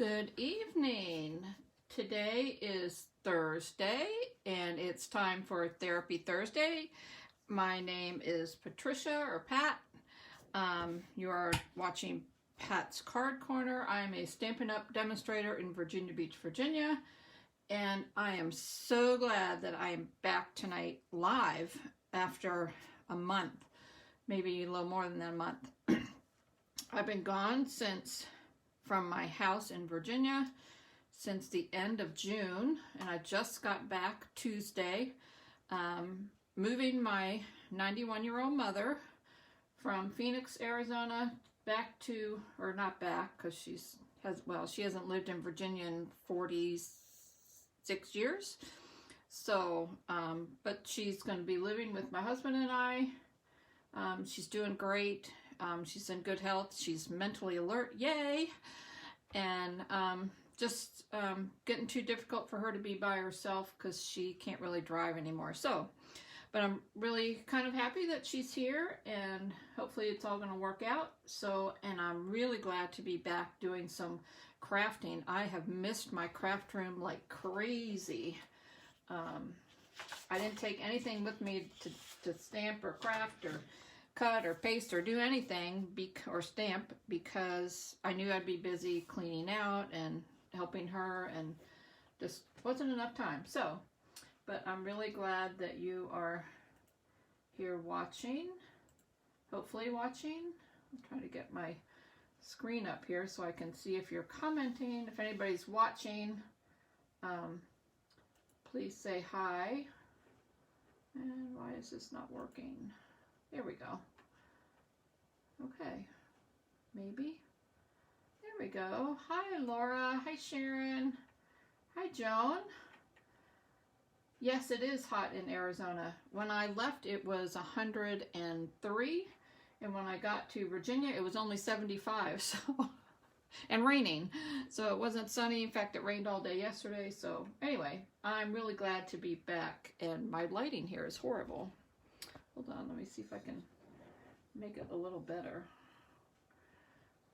Good evening. Today is Thursday and it's time for Therapy Thursday. My name is Patricia or Pat. You are watching Pat's Card Corner. I am a Stampin' Up! Demonstrator in Virginia Beach, Virginia, and I am so glad that I am back tonight live after a month, maybe a little more than a month. I've been gone from my house in Virginia since the end of June, and I just got back Tuesday, moving my 91-year-old mother from Phoenix, Arizona back to, or not back, because she hasn't lived in Virginia in 46 years. So, but she's going to be living with my husband and I. She's doing great. She's in good health. She's mentally alert. Yay! And just getting too difficult for her to be by herself because she can't really drive anymore. So, but I'm really kind of happy that she's here, and hopefully it's all going to work out. So, and I'm really glad to be back doing some crafting. I have missed my craft room like crazy. I didn't take anything with me to stamp or craft or cut or paste or do anything or stamp because I knew I'd be busy cleaning out and helping her, and just wasn't enough time. So, but I'm really glad that you are here watching, hopefully watching. I'm trying to get my screen up here so I can see if you're commenting. If anybody's watching, please say hi. And why is this not working? There we go. Okay, maybe. There we go. Hi, Laura. Hi, Sharon. Hi, Joan. Yes, it is hot in Arizona. When I left, it was 103, and when I got to Virginia, it was only 75. So, and raining. So it wasn't sunny. In fact, it rained all day yesterday. So anyway, I'm really glad to be back, and my lighting here is horrible. Hold on, let me see if I can make it a little better.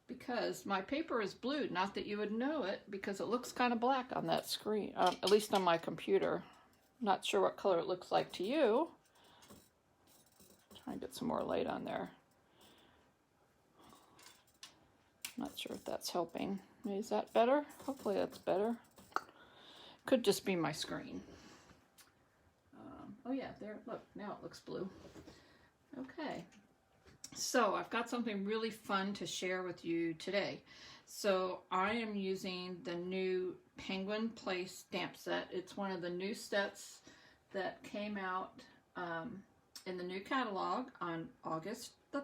Because my paper is blue, not that you would know it, because it looks kind of black on that screen, at least on my computer. Not sure what color it looks like to you. Try and get some more light on there. Not sure if that's helping. Is that better? Hopefully that's better. Could just be my screen. Oh yeah, there, look, now it looks blue. Okay, so I've got something really fun to share with you today. So I am using the new Penguin Place stamp set. It's one of the new sets that came out in the new catalog on August the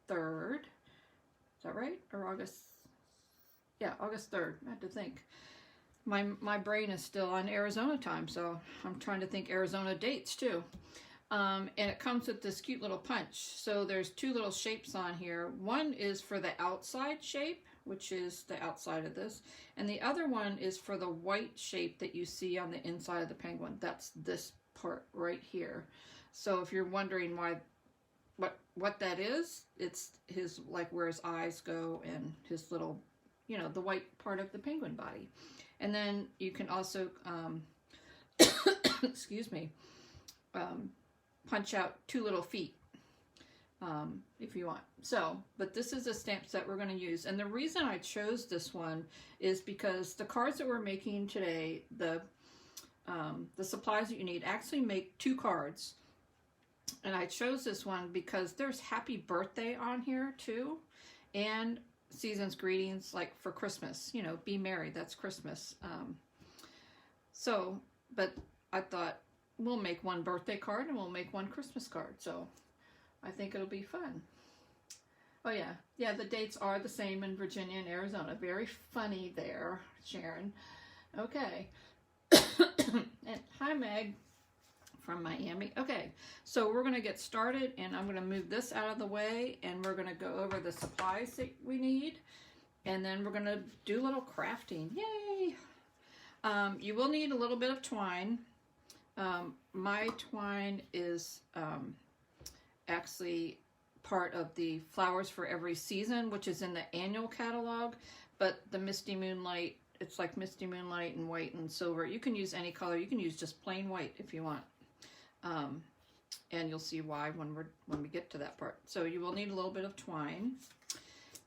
3rd. Is that right? Or August? Yeah, August 3rd. I had to think. My brain is still on Arizona time, so I'm trying to think Arizona dates too. And it comes with this cute little punch. So there's two little shapes on here. One is for the outside shape, which is the outside of this, and the other one is for the white shape that you see on the inside of the penguin. That's this part right here. So if you're wondering what that is, it's his, like, where his eyes go and his little, you know, the white part of the penguin body. And then you can also, excuse me, punch out two little feet if you want. So, but this is a stamp set we're going to use. And the reason I chose this one is because the cards that we're making today, the supplies that you need actually make 2 cards. And I chose this one because there's happy birthday on here too, and season's greetings, like for Christmas, you know, be merry, that's Christmas. So, but I thought we'll make 1 birthday card and we'll make 1 Christmas card. So I think it'll be fun. Oh yeah, yeah, the dates are the same in Virginia and Arizona. Very funny there, Sharon. Okay. And hi, Meg from Miami. Okay, so we're going to get started, and I'm going to move this out of the way, and we're going to go over the supplies that we need, and then we're going to do a little crafting. Yay! You will need a little bit of twine. My twine is actually part of the Flowers for Every Season, which is in the annual catalog, but the Misty Moonlight it's like Misty Moonlight and white and silver. You can use any color. You can use just plain white if you want. And you'll see why when we get to that part. So you will need a little bit of twine,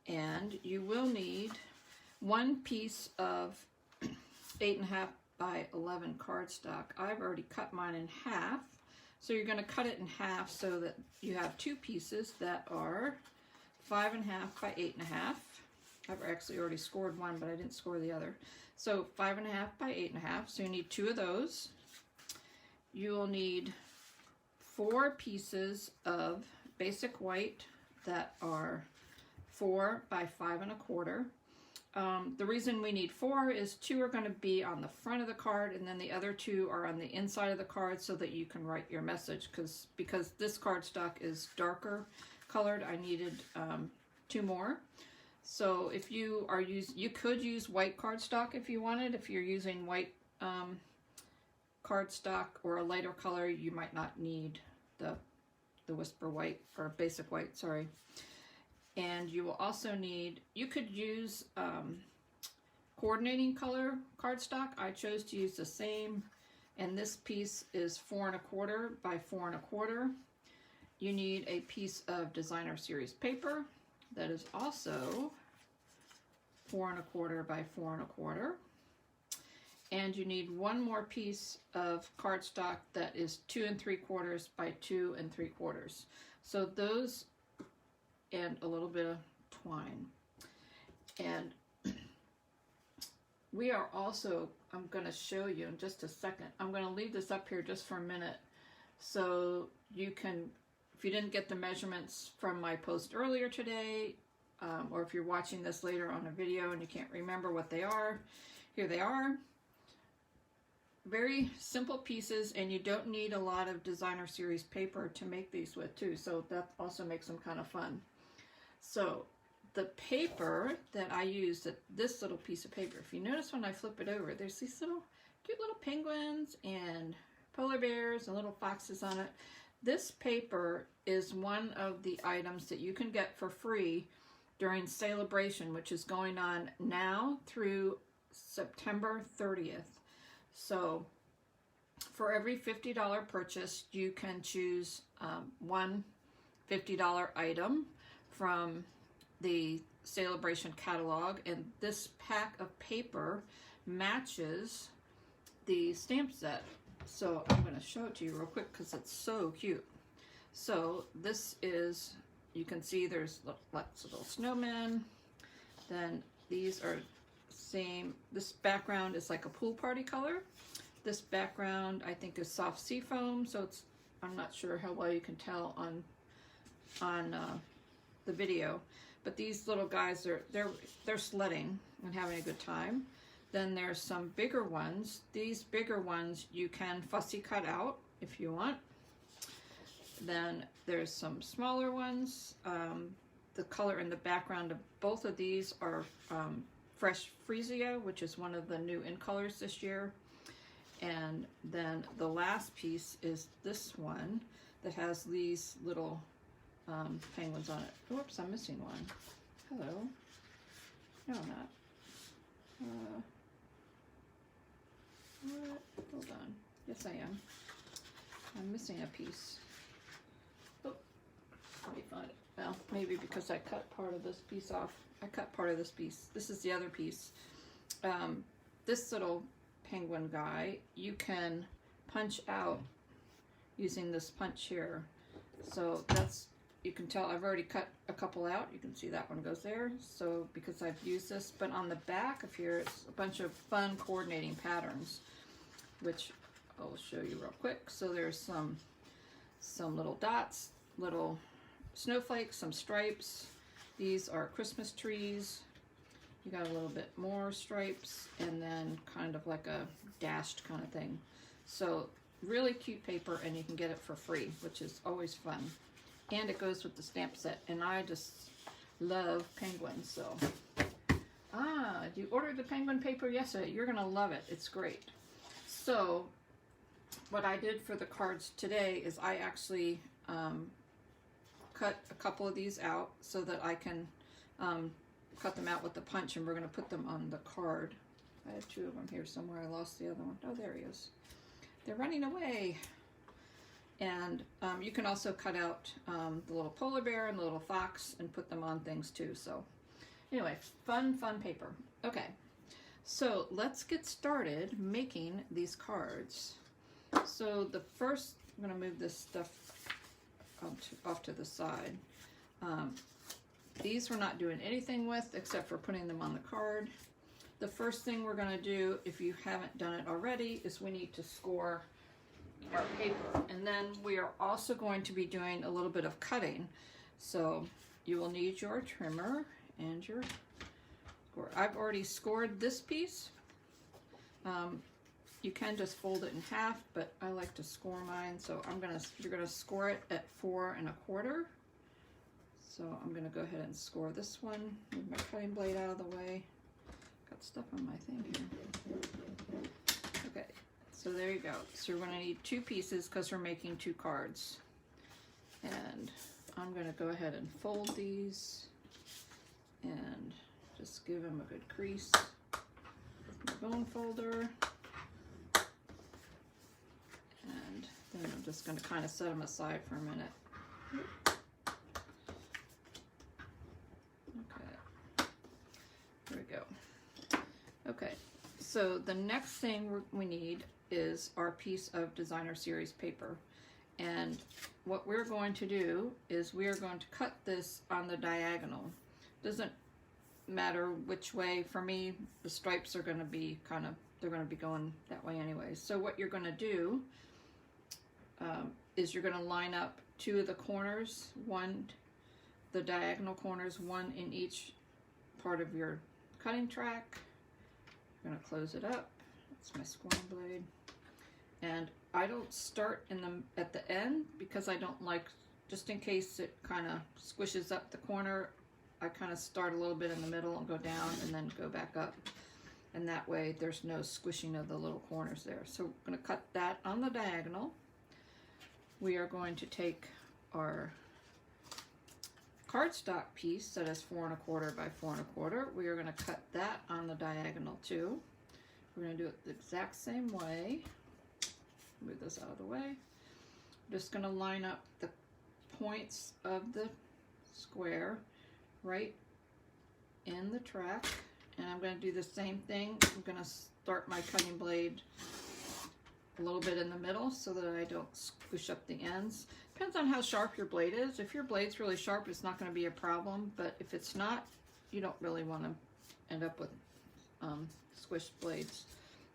and you will need one piece of 8.5 by 11 cardstock. I've already cut mine in half. So you're going to cut it in half so that you have two pieces that are 5.5 by 8.5. I've actually already scored one, but I didn't score the other. So 5.5 by 8.5. So you need two of those. You will need 4 pieces of basic white that are 4 by 5.25. The reason we need 4 is 2 are going to be on the front of the card, and then the other 2 are on the inside of the card so that you can write your message. Because this cardstock is darker colored, I needed 2 more. So if you are you could use white cardstock if you wanted. If you're using white cardstock or a lighter color, you might not need the Whisper White or Basic White, sorry. And you will also need, you could use coordinating color cardstock. I chose to use the same, and this piece is 4.25 by 4.25. You need a piece of designer series paper that is also 4.25 by 4.25. And you need one more piece of cardstock that is 2.75 by 2.75. So those, and a little bit of twine. And we are also, I'm going to show you in just a second. I'm going to leave this up here just for a minute so you can, if you didn't get the measurements from my post earlier today, or if you're watching this later on a video and you can't remember what they are, here they are. Very simple pieces, and you don't need a lot of designer series paper to make these with too, so that also makes them kind of fun. So the paper that I used, this little piece of paper, if you notice when I flip it over, there's these little cute little penguins and polar bears and little foxes on it. This paper is one of the items that you can get for free during Celebration, which is going on now through September 30th. So for every $50 purchase, you can choose one $50 item from the Celebration catalog, and this pack of paper matches the stamp set. So I'm going to show it to you real quick because it's so cute. So this is, you can see there's lots of little snowmen. Then these are same, this background is like a pool party color. This background I think is soft sea foam, so it's, I'm not sure how well you can tell on the video, but these little guys are they're sledding and having a good time. Then there's some bigger ones. These bigger ones you can fussy cut out if you want. Then there's some smaller ones. The color in the background of both of these are Fresh Freesia, which is one of the new in colors this year. And then the last piece is this one that has these little penguins on it. Oops, I'm missing one. Hello. No, I'm not. What? Hold on. Yes, I am. I'm missing a piece. Oh, let me find it. Well, maybe because I cut part of this piece off. I cut part of this piece. This is the other piece. This little penguin guy, you can punch out using this punch here. So that's, you can tell I've already cut a couple out. You can see that one goes there. So because I've used this, but on the back of here, it's a bunch of fun coordinating patterns, which I'll show you real quick. So there's some little dots, little snowflakes, some stripes. These are Christmas trees. You got a little bit more stripes, and then kind of like a dashed kind of thing. So really cute paper, and you can get it for free, which is always fun. And it goes with the stamp set, and I just love penguins. So you ordered the penguin paper yesterday. You're gonna love it. It's great. So what I did for the cards today is I actually cut a couple of these out so that I can cut them out with the punch, and we're going to put them on the card. I had two of them here somewhere. I lost the other one. Oh, there he is. They're running away. And you can also cut out the little polar bear and the little fox and put them on things too. So anyway, fun paper. Okay, so let's get started making these cards. So the first, I'm going to move this stuff off to the side. These we're not doing anything with except for putting them on the card. The first thing we're going to do, if you haven't done it already, is we need to score our paper, and then we are also going to be doing a little bit of cutting. So you will need your trimmer and your score. I've already scored this piece. You can just fold it in half, but I like to score mine. So you're gonna score it at 4 1/4. So I'm gonna go ahead and score this one. Move my cutting blade out of the way. Got stuff on my thing here. Okay. So there you go. So we're going to need 2 pieces because we're making 2 cards. And I'm going to go ahead and fold these and just give them a good crease with my bone folder. And then I'm just going to kind of set them aside for a minute. Okay. There we go. Okay. So the next thing we need is our piece of designer series paper, and what we're going to do is we are going to cut this on the diagonal. Doesn't matter which way. For me, the stripes are going to be they're going to be going that way anyway. So what you're going to do is you're going to line up 2 of the corners, the diagonal corners, 1 in each part of your cutting track. I'm going to close it up. That's my scoring blade. And I don't start at the end because I don't like, just in case it kind of squishes up the corner, I kind of start a little bit in the middle and go down and then go back up. And that way there's no squishing of the little corners there. So we're going to cut that on the diagonal. We are going to take our cardstock piece that is 4 1/4 by 4 1/4. We are going to cut that on the diagonal too. We're going to do it the exact same way. Move this out of the way. I'm just going to line up the points of the square right in the track, and I'm going to do the same thing. I'm going to start my cutting blade a little bit in the middle so that I don't squish up the ends. Depends on how sharp your blade is. If your blade's really sharp, it's not going to be a problem, but if it's not, you don't really want to end up with squished blades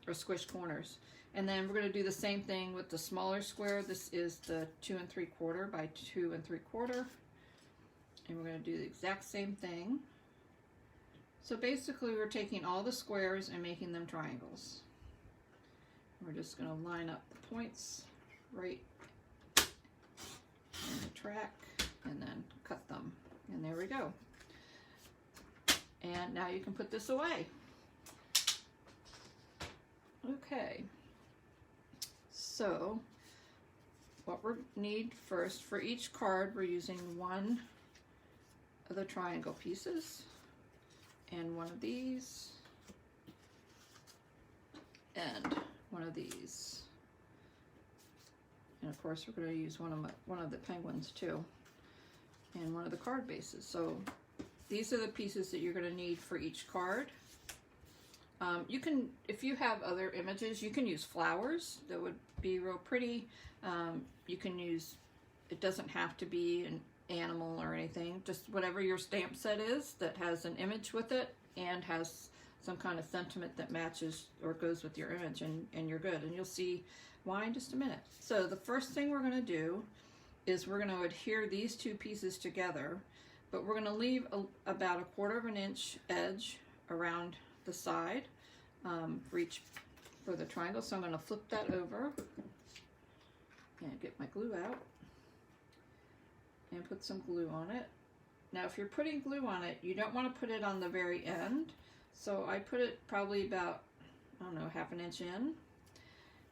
or squished corners. And then we're going to do the same thing with the smaller square. This is the 2 3/4 by 2 3/4. And we're going to do the exact same thing. So basically we're taking all the squares and making them triangles. We're just going to line up the points right in the track and then cut them. And there we go. And now you can put this away. Okay. So what we need first, for each card we're using 1 of the triangle pieces and 1 of these and 1 of these, and of course we're going to use one of the penguins too, and 1 of the card bases. So these are the pieces that you're going to need for each card. You can, if you have other images, you can use flowers. That would be real pretty. You can use, it doesn't have to be an animal or anything, just whatever your stamp set is that has an image with it and has some kind of sentiment that matches or goes with your image, and you're good. And you'll see why in just a minute. So the first thing we're going to do is we're going to adhere these 2 pieces together, but we're going to leave about 1/4 inch edge around the side for the triangle. So I'm going to flip that over and get my glue out and put some glue on it. Now if you're putting glue on it, you don't want to put it on the very end. So I put it probably about, I don't know, 1/2 inch in,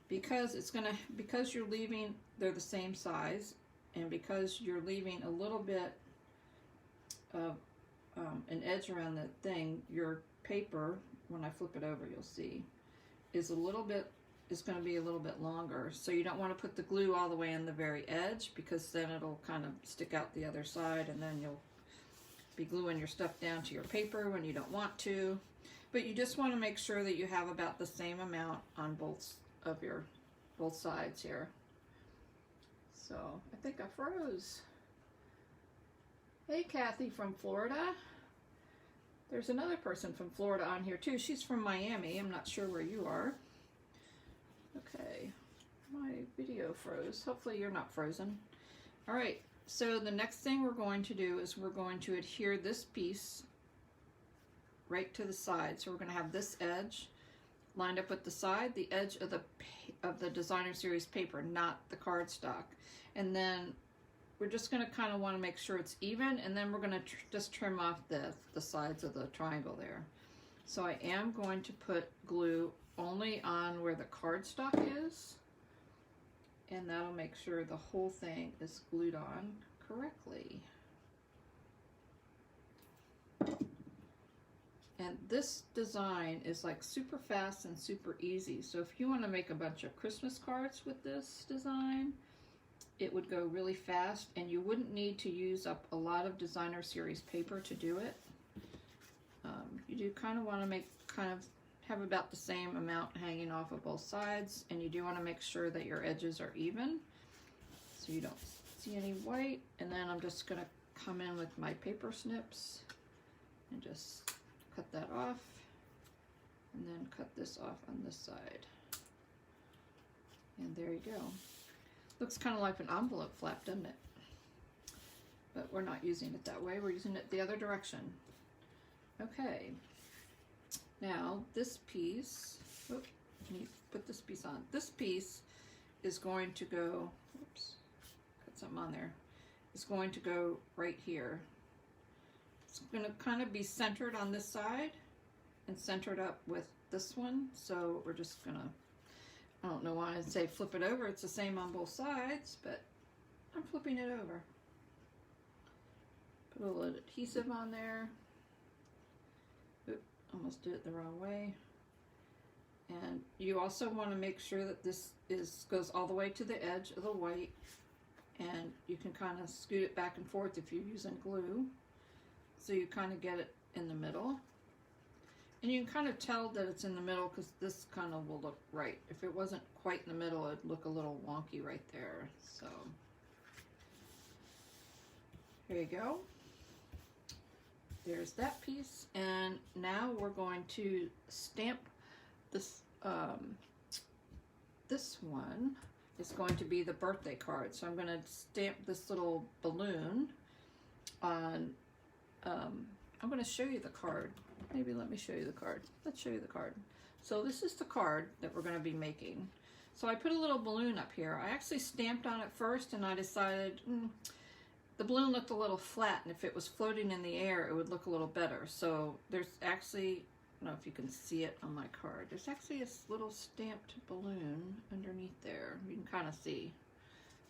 because because you're leaving, they're the same size, and because you're leaving a little bit of an edge around the thing, your paper when I flip it over, you'll see, is going to be a little bit longer. So you don't want to put the glue all the way in the very edge, because then it'll kind of stick out the other side, and then you'll be gluing your stuff down to your paper when you don't want to. But you just want to make sure that you have about the same amount on both sides here. So I think I froze. Hey, Kathy from Florida. There's another person from Florida on here too. She's from Miami. I'm not sure where you are. Okay, my video froze. Hopefully you're not frozen. All right, so the next thing we're going to do is we're going to adhere this piece right to the side. So we're going to have this edge lined up with the side, the edge of the designer series paper, not the cardstock. And then we're just going to kind of want to make sure it's even, and then we're going to just trim off the sides of the triangle there. So I am going to put glue only on where the cardstock is, and that'll make sure the whole thing is glued on correctly. And this design is like super fast and super easy. So if you want to make a bunch of Christmas cards with this design, it would go really fast, and you wouldn't need to use up a lot of designer series paper to do it. You do kind of want to have about the same amount hanging off of both sides, and you do want to make sure that your edges are even so you don't see any white. And then I'm just going to come in with my paper snips and just cut that off, and then cut this off on this side. And there you go. Looks kind of like an envelope flap, doesn't it? But we're not using it that way. We're using it the other direction. Okay. Now this piece, let me put this piece on. This piece is going to go, oops, got something on there. It's going to go right here. It's going to kind of be centered on this side and centered up with this one. So we're just going to, I don't know why I'd say flip it over. It's the same on both sides, but I'm flipping it over. Put a little adhesive on there. Oop, almost did it the wrong way. And you also want to make sure that this goes all the way to the edge of the white, and you can kind of scoot it back and forth if you're using glue. So you kind of get it in the middle. And you can kind of tell that it's in the middle because this kind of will look right. If it wasn't quite in the middle, it'd look a little wonky right there. So here you go. There's that piece. And now we're going to stamp this. This one is going to be the birthday card. So I'm going to stamp this little balloon on. I'm going to show you the card. Maybe let me show you the card. Let's show you the card. So this is the card that we're going to be making. So I put a little balloon up here. I actually stamped on it first, and I decided the balloon looked a little flat, and if it was floating in the air, it would look a little better. So there's actually, I don't know if you can see it on my card, there's actually a little stamped balloon underneath there. You can kind of see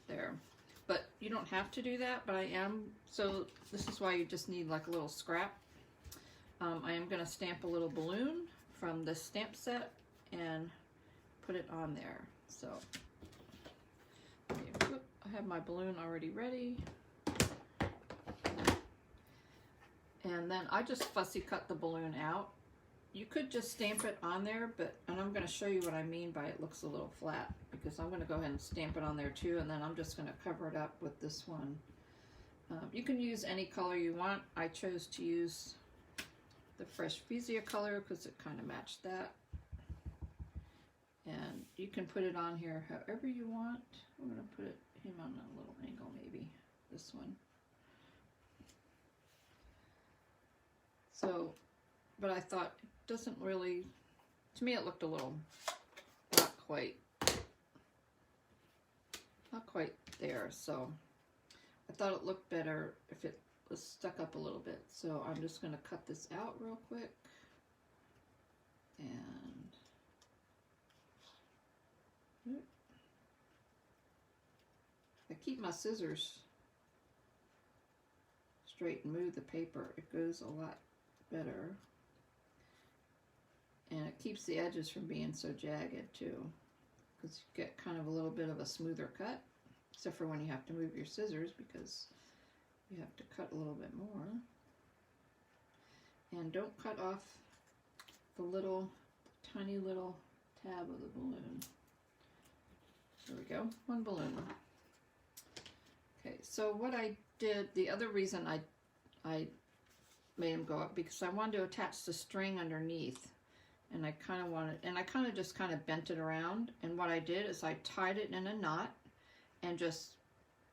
there. But you don't have to do that, but I am. So this is why you just need like a little scrap. I am going to stamp a little balloon from this stamp set and put it on there. So I have my balloon already ready. And then I just fussy cut the balloon out. You could just stamp it on there, and I'm going to show you what I mean by it looks a little flat, because I'm going to go ahead and stamp it on there too, and then I'm just going to cover it up with this one. You can use any color you want. I chose to use the Fresh Fuchsia color because it kind of matched that. And you can put it on here however you want. I'm going to put him on a little angle, maybe this one. So, but I thought it doesn't really, to me it looked a little not quite there. So I thought it looked better if it was stuck up a little bit. So I'm just going to cut this out real quick. And I keep my scissors straight and move the paper. It goes a lot better. And it keeps the edges from being so jagged too, because you get kind of a little bit of a smoother cut, except for when you have to move your scissors because you have to cut a little bit more. And don't cut off the little, tiny little tab of the balloon. There we go, one balloon. Okay, so what I did, the other reason I made them go up, because I wanted to attach the string underneath, and I kind of wanted, and I kind of just kind of bent it around, and what I did is I tied it in a knot and just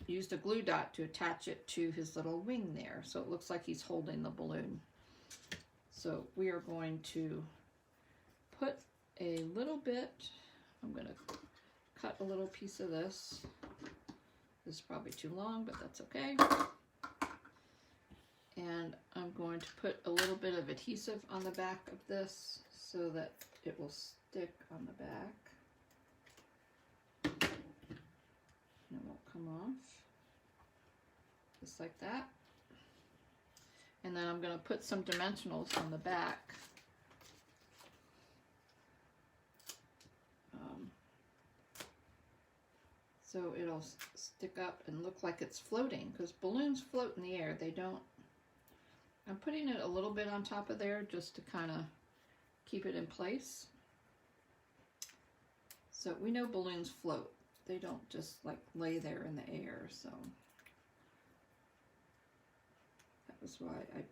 used a glue dot to attach it to his little wing there, so it looks like he's holding the balloon. So we are going to put a little bit, I'm going to cut a little piece of this. This is probably too long, but that's okay. And I'm going to put a little bit of adhesive on the back of this so that it will stick on the back and it won't come off, just like that. And then I'm going to put some dimensionals on the back. So it'll stick up and look like it's floating, because balloons float in the air. They don't. I'm putting it a little bit on top of there just to kind of keep it in place. So we know balloons float. They don't just like lay there in the air. So that was why I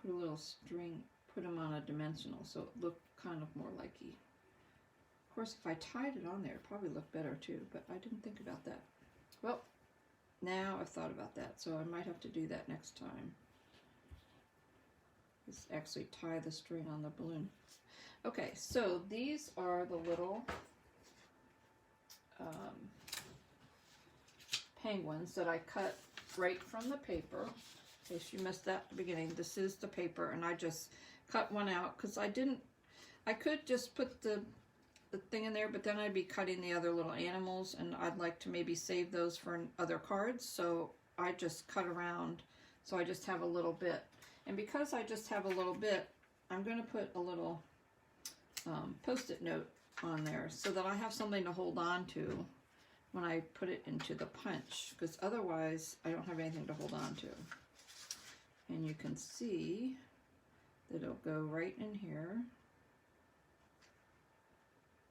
put a little string, put them on a dimensional so it looked kind of more likey. Of course, if I tied it on there, it'd probably look better too, but I didn't think about that. Well, now I've thought about that, so I might have to do that next time. Just actually tie the string on the balloon. Okay, so these are the little penguins that I cut right from the paper. In case you missed that at the beginning, this is the paper, and I just cut one out because I could just put the thing in there, but then I'd be cutting the other little animals, and I'd like to maybe save those for other cards, so I just cut around, so I just have a little bit. And because I just have a little bit, I'm going to put a little post-it note on there so that I have something to hold on to when I put it into the punch, because otherwise I don't have anything to hold on to. And you can see that it'll go right in here.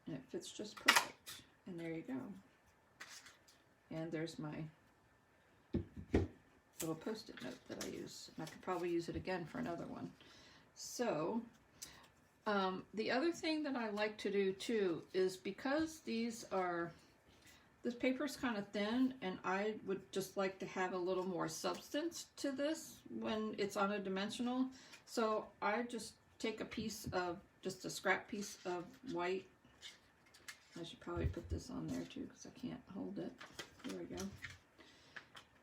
And it fits just perfect. And there you go. And there's my little post-it note that I use. And I could probably use it again for another one. So, the other thing that I like to do too is, because this paper's kind of thin, and I would just like to have a little more substance to this when it's on a dimensional. So I just take a piece of, just a scrap piece of white. I should probably put this on there too because I can't hold it. There we go.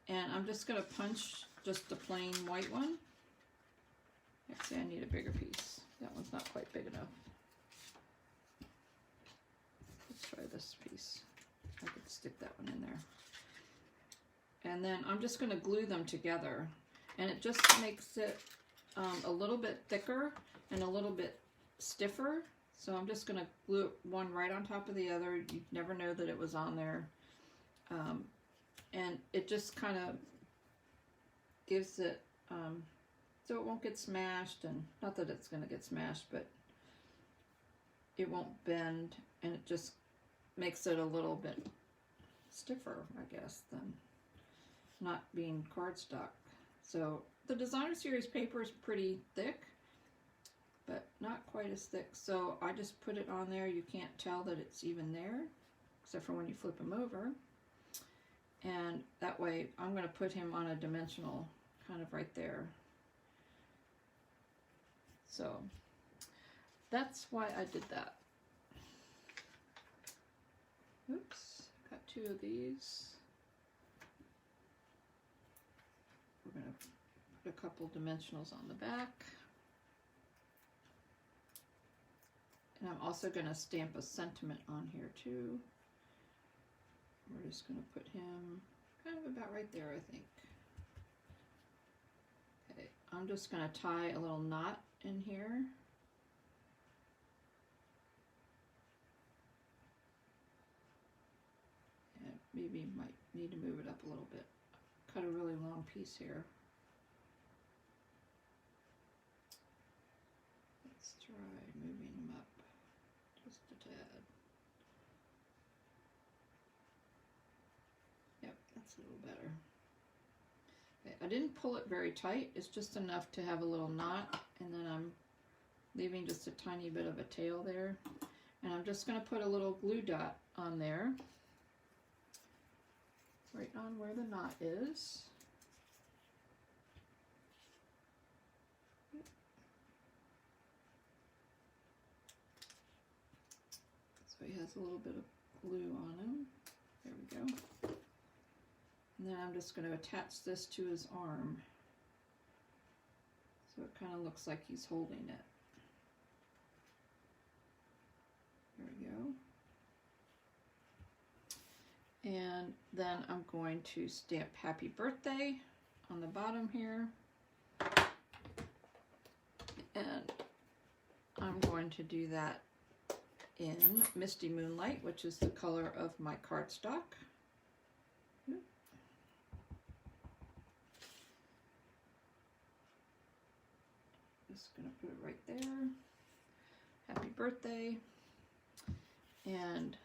And I'm just going to punch just a plain white one. Actually, I need a bigger piece. That one's not quite big enough. Let's try this piece. I could stick that one in there. And then I'm just going to glue them together. And it just makes it a little bit thicker and a little bit stiffer. So I'm just going to glue one right on top of the other. You'd never know that it was on there. And it just kind of gives it, so it won't get smashed, and not that it's going to get smashed, but it won't bend, and it just makes it a little bit stiffer, I guess, than not being cardstock. So the Designer Series paper is pretty thick, but not quite as thick. So I just put it on there. You can't tell that it's even there, except for when you flip them over. And that way I'm going to put him on a dimensional kind of right there. So that's why I did that. Oops, got two of these. We're going to put a couple dimensionals on the back. And I'm also going to stamp a sentiment on here too. We're just going to put him kind of about right there, I think. Okay, I'm just going to tie a little knot in here. maybe might need to move it up a little bit. Cut a really long piece here. Let's try moving them up just a tad. Yep, that's a little better. Okay, I didn't pull it very tight. It's just enough to have a little knot, and then I'm leaving just a tiny bit of a tail there. And I'm just going to put a little glue dot on there, right on where the knot is. So he has a little bit of glue on him. There we go. And then I'm just going to attach this to his arm, so it kind of looks like he's holding it. There we go. And then I'm going to stamp Happy Birthday on the bottom here. And I'm going to do that in Misty Moonlight, which is the color of my cardstock. Just going to put it right there. Happy birthday. And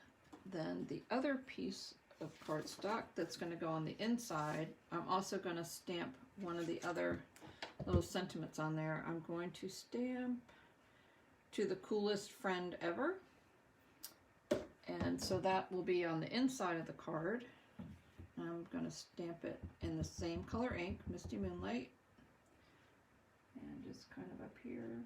then the other piece of cardstock that's going to go on the inside, I'm also going to stamp one of the other little sentiments on there. I'm going to stamp "To the coolest friend ever." And so that will be on the inside of the card. I'm going to stamp it in the same color ink, Misty Moonlight. And just kind of up here.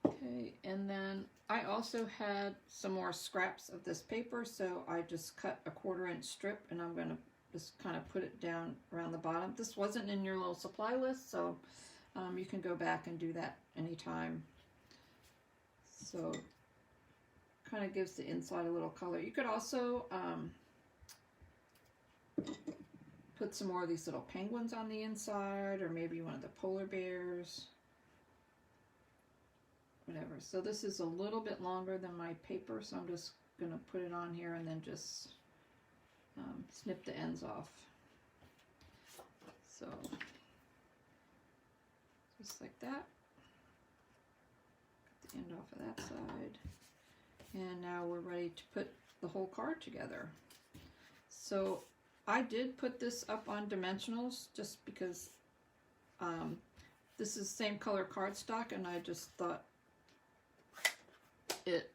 Okay, and then I also had some more scraps of this paper, so I just cut a 1/4-inch strip, and I'm going to just kind of put it down around the bottom. This wasn't in your little supply list, so you can go back and do that anytime. So kind of gives the inside a little color. You could also put some more of these little penguins on the inside, or maybe one of the polar bears. Whatever. So this is a little bit longer than my paper, so I'm just going to put it on here and then just snip the ends off. So just like that. Cut the end off of that side. And now we're ready to put the whole card together. So I did put this up on dimensionals just because this is the same color cardstock, and I just thought it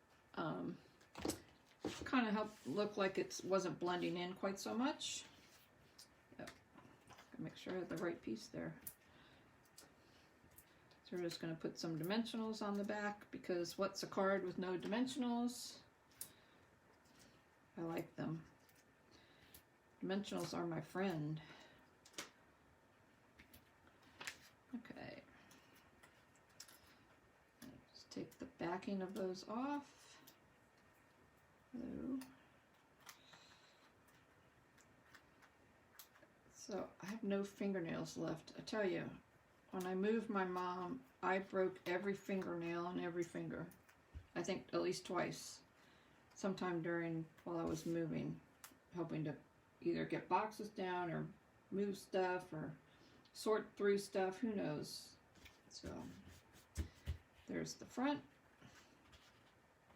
kind of helped look like it wasn't blending in quite so much. Yep. Make sure I have the right piece there. So we're just going to put some dimensionals on the back, because what's a card with no dimensionals? I like them. Dimensionals are my friend. Okay. Just take the backing of those off. Hello. So I have no fingernails left. I tell you, when I moved my mom, I broke every fingernail on every finger. I think at least twice. Sometime while I was moving, helping to either get boxes down or move stuff or sort through stuff, who knows. So there's the front,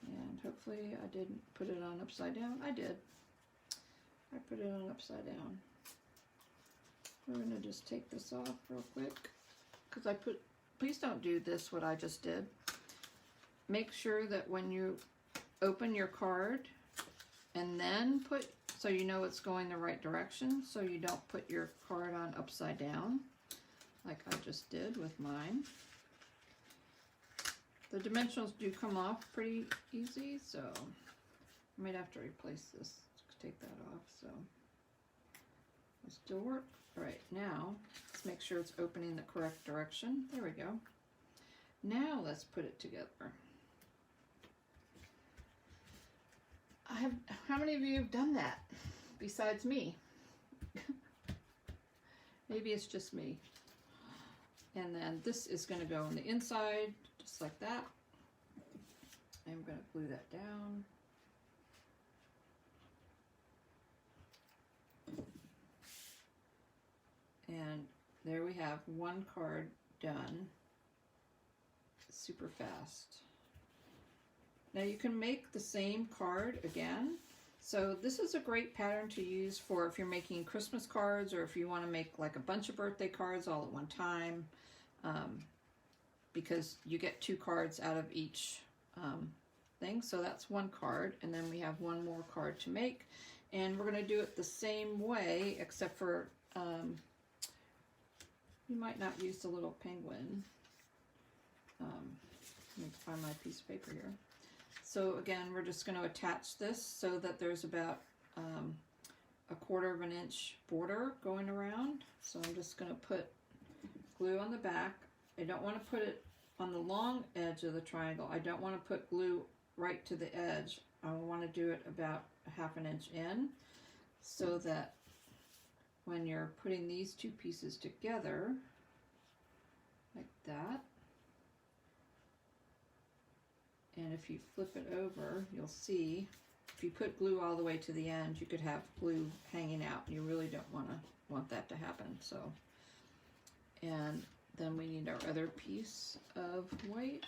and hopefully I didn't put it on upside down. I did. I put it on upside down. We're going to just take this off real quick, because please don't do this what I just did. Make sure that when you open your card and then so you know it's going the right direction, so you don't put your card on upside down like I just did with mine. The dimensionals do come off pretty easy, so I might have to replace this to take that off. So it'll still work. All right, now let's make sure it's opening the correct direction. There we go. Now let's put it together. How many of you have done that besides me? Maybe it's just me. And then this is going to go on the inside, just like that. I'm going to glue that down. And there we have one card done super fast. Now you can make the same card again. So this is a great pattern to use for if you're making Christmas cards, or if you want to make like a bunch of birthday cards all at one time, because you get 2 cards out of each thing. So that's one card, and then we have one more card to make, and we're going to do it the same way, except for you might not use the little penguin. Let me find my piece of paper here. So again, we're just going to attach this so that there's about a 1/4 inch border going around. So I'm just going to put glue on the back. I don't want to put it on the long edge of the triangle. I don't want to put glue right to the edge. I want to do it about 1/2 inch in, so that when you're putting these 2 pieces together, like that, and if you flip it over, you'll see if you put glue all the way to the end, you could have glue hanging out. You really don't want that to happen. So, and then we need our other piece of white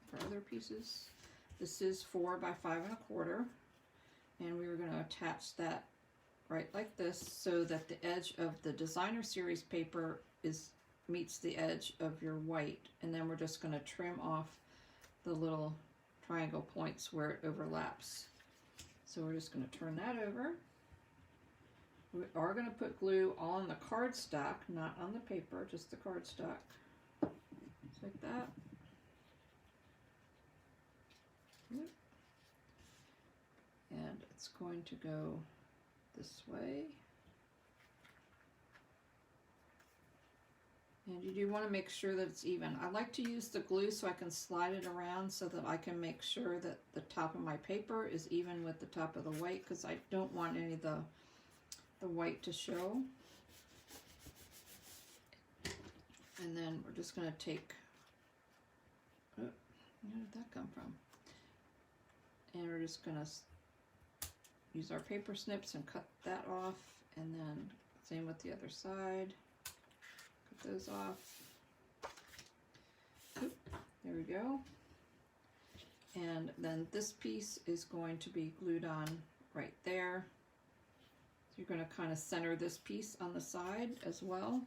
for other pieces. This is 4 by 5 1/4, and we were going to attach that right like this, so that the edge of the designer series paper meets the edge of your white, and then we're just going to trim off the little triangle points where it overlaps. So we're just going to turn that over. We are going to put glue on the cardstock, not on the paper, just the cardstock. Just like that. And it's going to go this way. And you do want to make sure that it's even. I like to use the glue so I can slide it around so that I can make sure that the top of my paper is even with the top of the white, because I don't want any of the white to show. And then we're just going to take, oh, where did that come from? And we're just going to use our paper snips and cut that off, and then same with the other side. Cut those off. Oop, there we go. And then this piece is going to be glued on right there. So you're going to kind of center this piece on the side as well.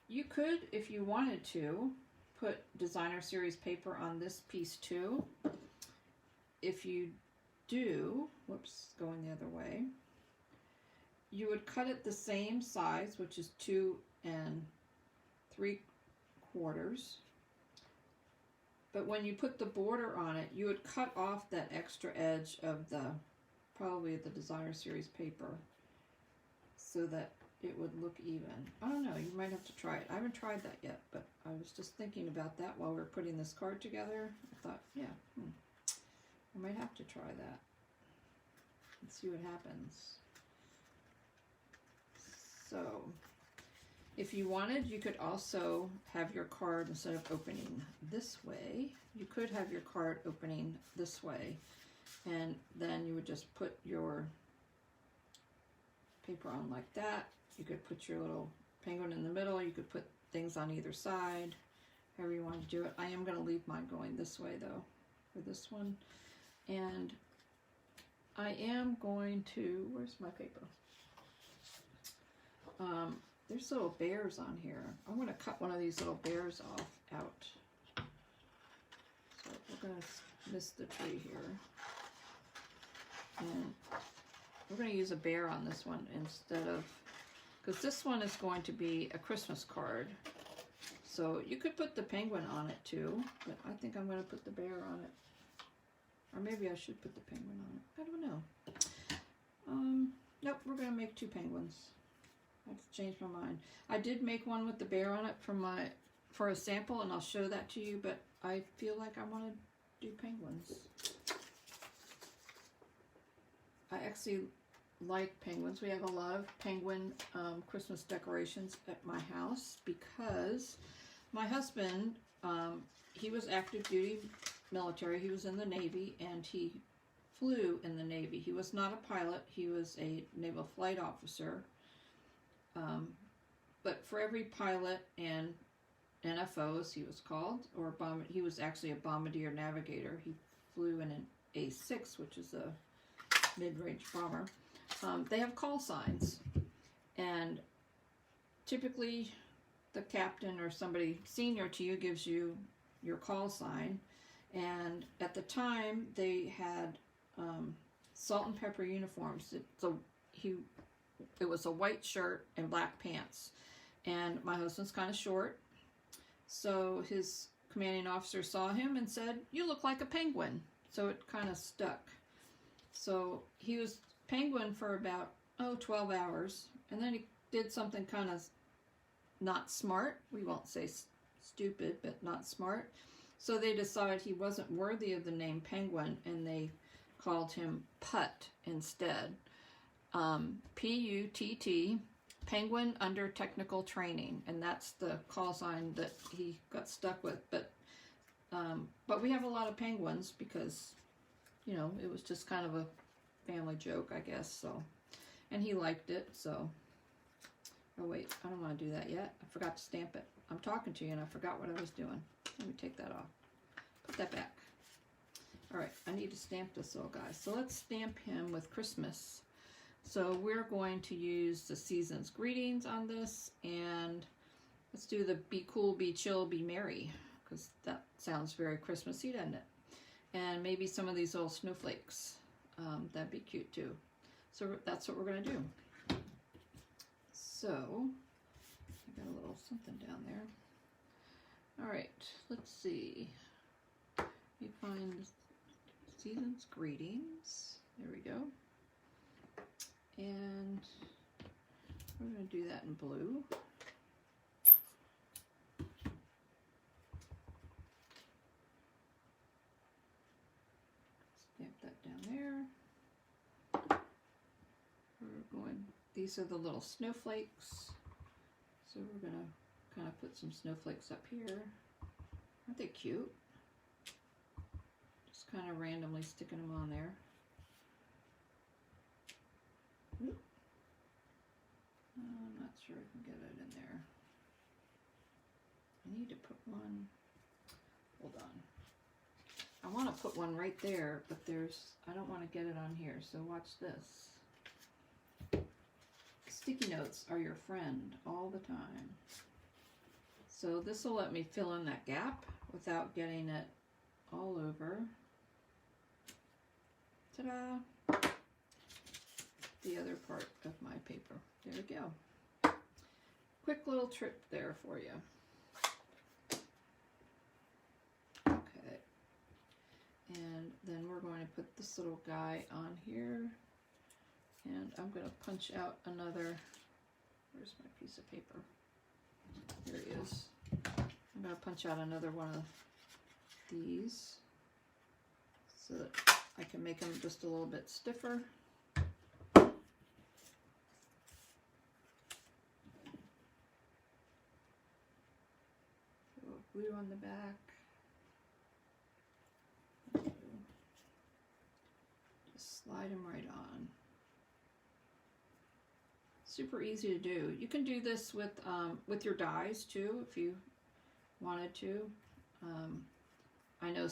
You could, if you wanted to, put designer series paper on this piece too. If you do, whoops, going the other way, you would cut it the same size, which is 2 3/4. But when you put the border on it, you would cut off that extra edge of probably the designer series paper, so that it would look even. I don't know, you might have to try it. I haven't tried that yet, but I was just thinking about that while we were putting this card together. I thought, yeah, I might have to try that and see what happens. So, if you wanted, you could also have your card, instead of opening this way, you could have your card opening this way, and then you would just put your paper on like that. You could put your little penguin in the middle. You could put things on either side, however you want to do it. I am going to leave mine going this way though for this one. And I am going to, where's my paper? There's little bears on here. I'm going to cut one of these little bears out. So we're going to miss the tree here. And we're going to use a bear on this one instead of, because this one is going to be a Christmas card. So you could put the penguin on it too, but I think I'm going to put the bear on it. Or maybe I should put the penguin on it. I don't know. Nope, we're going to make 2 penguins. I have to change my mind. I did make one with the bear on it for a sample, and I'll show that to you, but I feel like I want to do penguins. I actually like penguins. We have a lot of penguin Christmas decorations at my house because my husband, he was active duty military. He was in the Navy, and he flew in the Navy. He was not a pilot. He was a naval flight officer. but for every pilot and NFO, as he was called, or he was actually a bombardier navigator. He flew in an A6, which is a mid-range bomber. They have call signs, and typically the captain or somebody senior to you gives you your call sign. And at the time, they had salt and pepper uniforms. It was a white shirt and black pants. And my husband's kind of short, so his commanding officer saw him and said, "You look like a penguin." So it kind of stuck. So he was penguin for about 12 hours, and then he did something kind of not smart. We won't say stupid, but not smart. So they decided he wasn't worthy of the name penguin, and they called him Putt instead. P-U-T-T, penguin under technical training, and that's the call sign that he got stuck with. But we have a lot of penguins because, you know, it was just kind of a family joke, I guess. So, and he liked it. So, oh wait, I don't want to do that yet. I forgot to stamp it. I'm talking to you and I forgot what I was doing. Let me take that off. Put that back. All right, I need to stamp this little guy. So let's stamp him with Christmas. So we're going to use the season's greetings on this, and let's do the be cool, be chill, be merry, because that sounds very Christmassy, doesn't it? And maybe some of these little snowflakes. That'd be cute too. So that's what we're going to do. So I got a little something down there. All right, let's see. Let me find season's greetings. There we go. And we're going to do that in blue. Stamp that down there. We're going, these are the little snowflakes. So we're going to kind of put some snowflakes up here. Aren't they cute? Just kind of randomly sticking them on there. I'm not sure I can get it in there. I need to put one, hold on. I want to put one right there, but I don't want to get it on here, so watch this. Sticky notes are your friend all the time. So this will let me fill in that gap without getting it all over. Ta-da! The other part of my paper. There we go. Quick little trip there for you. Okay. And then we're going to put this little guy on here. And I'm going to punch out another, where's my piece of paper? Here he is. I'm going to punch out another one of these so that I can make them just a little bit stiffer. Glue on the back. Just slide them right on. Super easy to do. You can do this with your dies too, if you wanted to. I know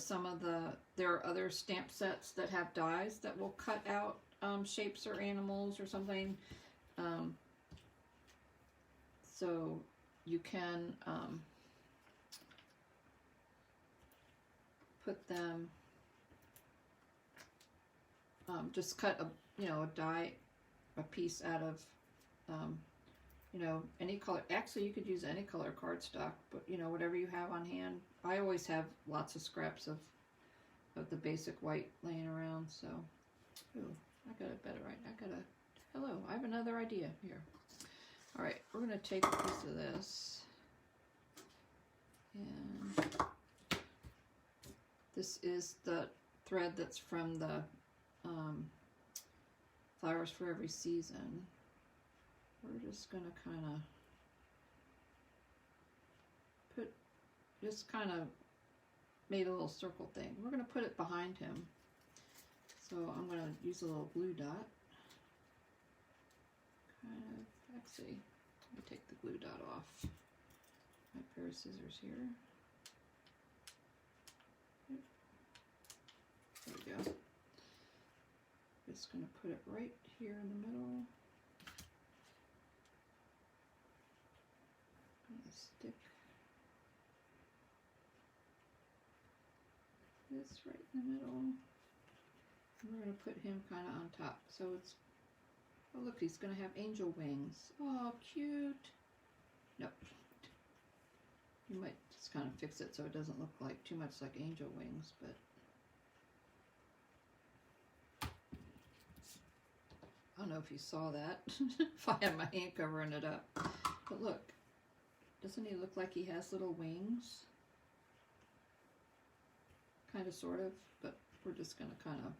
there are other stamp sets that have dies that will cut out shapes or animals or something. So you can put them, just cut a die, a piece out of, any color. Actually, you could use any color cardstock, but whatever you have on hand. I always have lots of scraps of the basic white laying around. So, ooh, I got it better right. Hello, I have another idea here. All right, we're gonna take a piece of this, and this is the thread that's from the Flowers for Every Season. We're just going to kind of made a little circle thing. We're going to put it behind him. So I'm going to use a little blue dot. Actually, Let me take the glue dot off. My pair of scissors here. There we go. Just going to put it right here in the middle. I'm going to stick this right in the middle. And we're going to put him kind of on top. So it's, oh look, he's going to have angel wings. Oh, cute. Nope. You might just kind of fix it so it doesn't look like too much like angel wings, but I don't know if you saw that. If I had my hand covering it up. But look, doesn't he look like he has little wings? Kind of, sort of, but we're just going to kind of,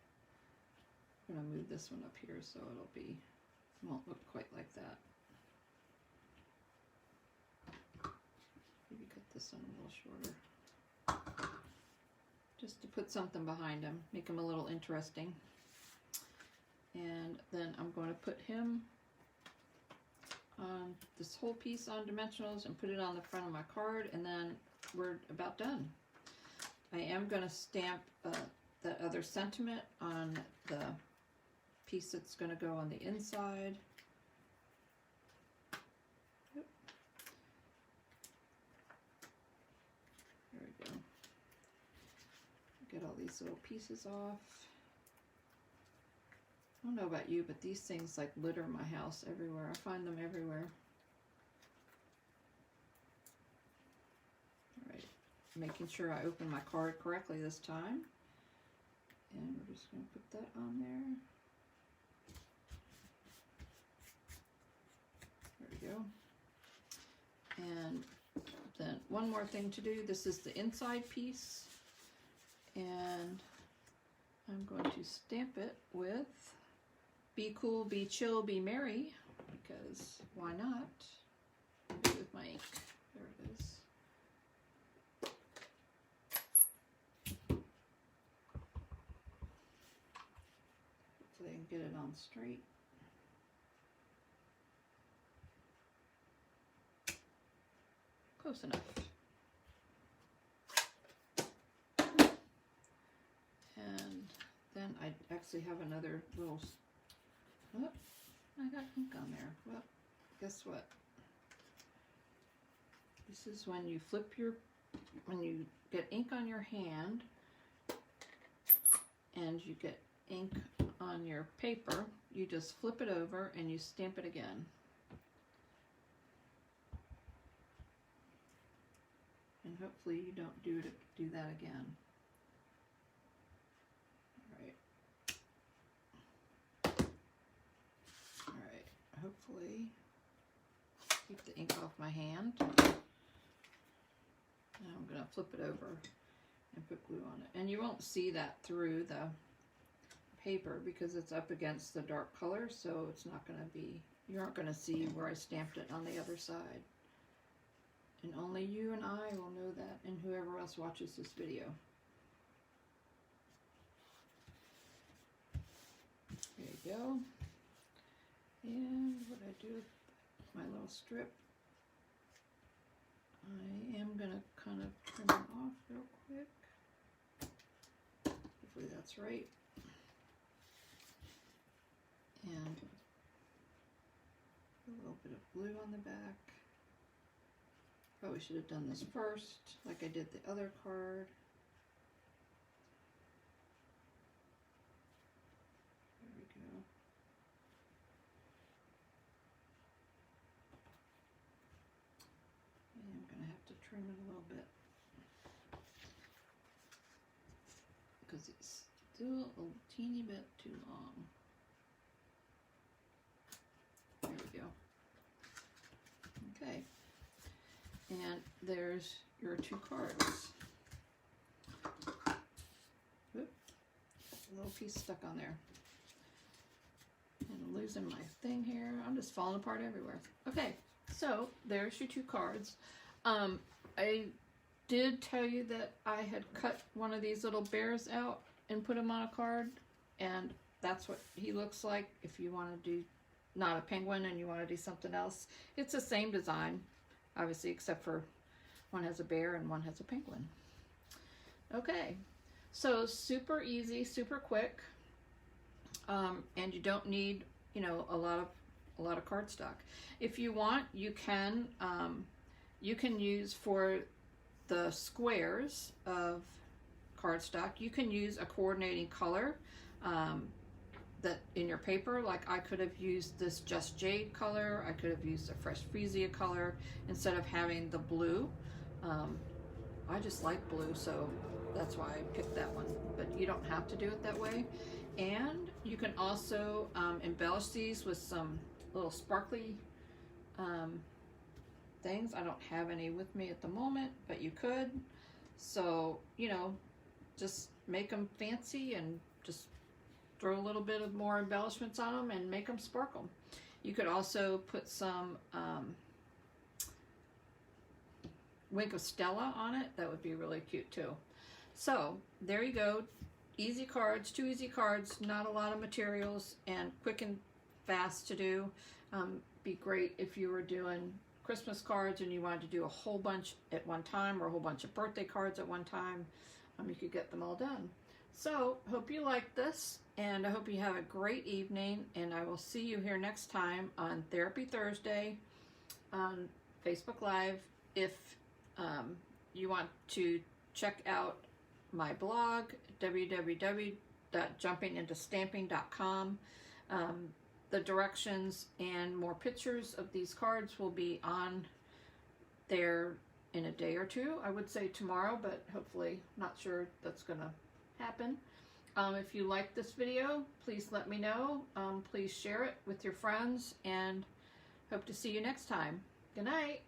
we're going to move this one up here so it'll be, it won't look quite like that. Maybe cut this one a little shorter. Just to put something behind him, make him a little interesting. And then I'm going to put him on this whole piece on dimensionals and put it on the front of my card, and then we're about done. I am going to stamp that other sentiment on the piece that's going to go on the inside. Yep. There we go. Get all these little pieces off. I don't know about you, but these things like litter my house everywhere. I find them everywhere. Alright, making sure I open my card correctly this time. And we're just going to put that on there. There we go. And then one more thing to do. This is the inside piece. And I'm going to stamp it with Be Cool, Be Chill, Be Merry, because why not? Maybe with my ink. There it is. Hopefully I can get it on straight. Close enough. And then I actually have another little, oh, I got ink on there. Well, guess what? This is when you flip your, when you get ink on your hand and you get ink on your paper, you just flip it over and you stamp it again. And hopefully you don't do that again. Alright, hopefully keep the ink off my hand. Now I'm going to flip it over and put glue on it. And you won't see that through the paper because it's up against the dark color, so it's not going to be, you aren't going to see where I stamped it on the other side. And only you and I will know that, and whoever else watches this video. There you go. And what I do with my little strip, I am going to kind of trim it off real quick. Hopefully that's right. And a little bit of glue on the back. Probably should have done this first, like I did the other card. There we go. And I'm going to have to trim it a little bit because it's still a teeny bit too long. There we go. Okay. And there's your two cards. Oop, a little piece stuck on there. And I'm losing my thing here. I'm just falling apart everywhere. Okay, so there's your two cards. I did tell you that I had cut one of these little bears out and put him on a card. And that's what he looks like if you want to do not a penguin and you want to do something else, it's the same design, obviously, except for one has a bear and one has a penguin. Okay, so super easy, super quick, and you don't need, you know, a lot of cardstock. If you want, you can use for the squares of cardstock, you can use a coordinating color that in your paper. Like I could have used this Just Jade color, I could have used a Fresh Freesia color instead of having the blue. I just like blue, so that's why I picked that one, but you don't have to do it that way. And you can also embellish these with some little sparkly things. I don't have any with me at the moment, but you could. So, you know, just make them fancy and just throw a little bit of more embellishments on them and make them sparkle. You could also put some Wink of Stella on it. That would be really cute too. So there you go. Easy cards, 2 easy cards, not a lot of materials, and quick and fast to do. Be great if you were doing Christmas cards and you wanted to do a whole bunch at one time, or a whole bunch of birthday cards at one time. You could get them all done. So hope you like this, and I hope you have a great evening, and I will see you here next time on Therapy Thursday on Facebook Live. If you want to check out my blog, www.jumpingintostamping.com. The directions and more pictures of these cards will be on there in a day or two. I would say tomorrow, but hopefully, not sure that's gonna happen. If you like this video, please let me know. Please share it with your friends, and hope to see you next time. Good night.